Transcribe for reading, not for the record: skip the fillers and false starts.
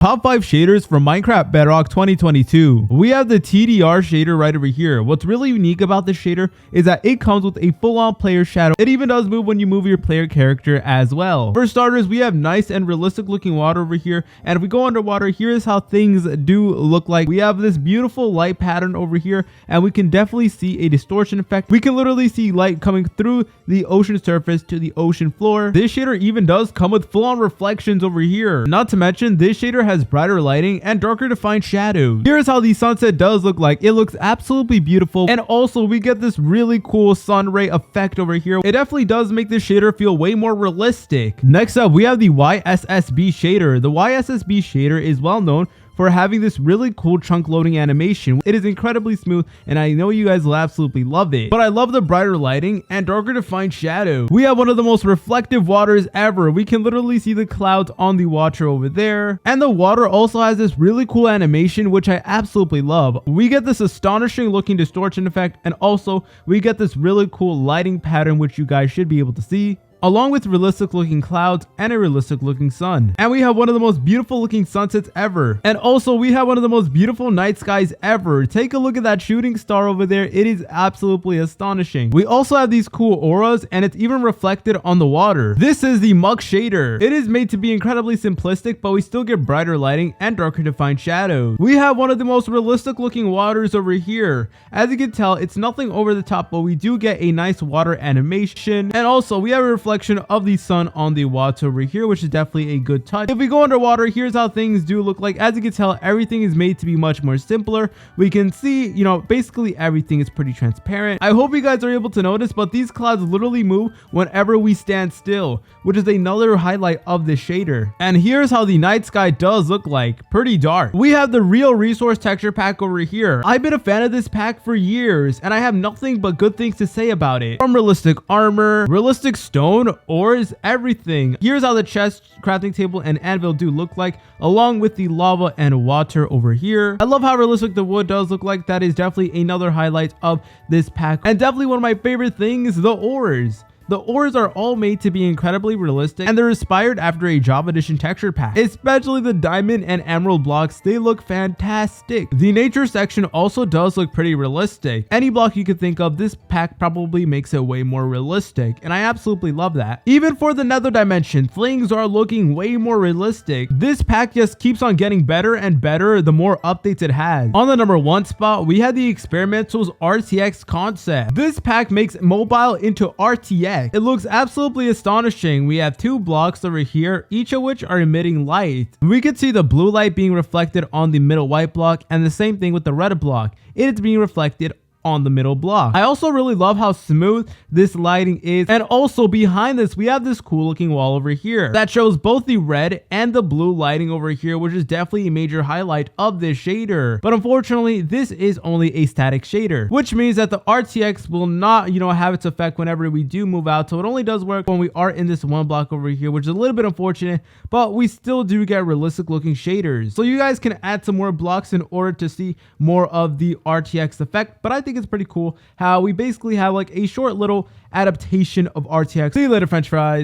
Top 5 shaders from Minecraft Bedrock 2022. We have the TDR shader right over here. What's really unique about this shader is that it comes with a full-on player shadow. It even does move when you move your player character as well. For starters, we have nice and realistic looking water over here. And if we go underwater, here's how things do look like. We have this beautiful light pattern over here, and we can definitely see a distortion effect. We can literally see light coming through the ocean surface to the ocean floor. This shader even does come with full-on reflections over here. Not to mention, this shader has brighter lighting and darker defined shadows. Here's how the sunset does look like. It looks absolutely beautiful, and also we get this really cool sun ray effect over here. It definitely does make this shader feel way more realistic. Next up, we have the YSSBE shader. The YSSBE shader is well known for having this really cool chunk loading animation. It is incredibly smooth, and I know you guys will absolutely love it. But I love the brighter lighting and darker defined shadow. We have one of the most reflective waters ever. We can literally see the clouds on the water over there. And the water also has this really cool animation, which I absolutely love. We get this astonishing looking distortion effect, and also we get this really cool lighting pattern, which you guys should be able to see, along with realistic looking clouds and a realistic looking sun. And we have one of the most beautiful looking sunsets ever. And also we have one of the most beautiful night skies ever. Take a look at that shooting star over there. It is absolutely astonishing. We also have these cool auras, and it's even reflected on the water. This is the Musk shader. It is made to be incredibly simplistic, but we still get brighter lighting and darker defined shadows. We have one of the most realistic looking waters over here. As you can tell, it's nothing over the top, but we do get a nice water animation. And also we have a reflection of the sun on the water over here, which is definitely a good touch. If we go underwater, here's how things do look like. As you can tell, everything is made to be much more simpler. We can see, basically everything is pretty transparent. I hope you guys are able to notice, but these clouds literally move whenever we stand still, which is another highlight of the shader. And here's how the night sky does look like. Pretty dark. We have the RealSource texture pack over here. I've been a fan of this pack for years, and I have nothing but good things to say about it. From realistic armor, realistic stone, ores, everything. Here's how the chest, crafting table, and anvil do look like, along with the lava and water over here. I love how realistic the wood does look like. That is definitely another highlight of this pack, and definitely one of my favorite things, the ores. The ores are all made to be incredibly realistic, and they're inspired after a Java Edition texture pack. Especially the diamond and emerald blocks, they look fantastic. The nature section also does look pretty realistic. Any block you could think of, this pack probably makes it way more realistic, and I absolutely love that. Even for the nether dimension, things are looking way more realistic. This pack just keeps on getting better and better the more updates it has. On the number 1 spot, we had the Experimental's RTX concept. This pack makes mobile into RTX. It looks absolutely astonishing. We have 2 blocks over here, each of which are emitting light. We can see the blue light being reflected on the middle white block, and the same thing with the red block. It is being reflected on the middle block. I also really love how smooth this lighting is, and also behind this we have this cool looking wall over here that shows both the red and the blue lighting over here, which is definitely a major highlight of this shader. But unfortunately, this is only a static shader, which means that the RTX will not have its effect whenever we do move out. So it only does work when we are in this one block over here, which is a little bit unfortunate, but we still do get realistic looking shaders. So you guys can add some more blocks in order to see more of the RTX effect. But I think it's pretty cool how we basically have like a short little adaptation of RTX. See you later, French fries.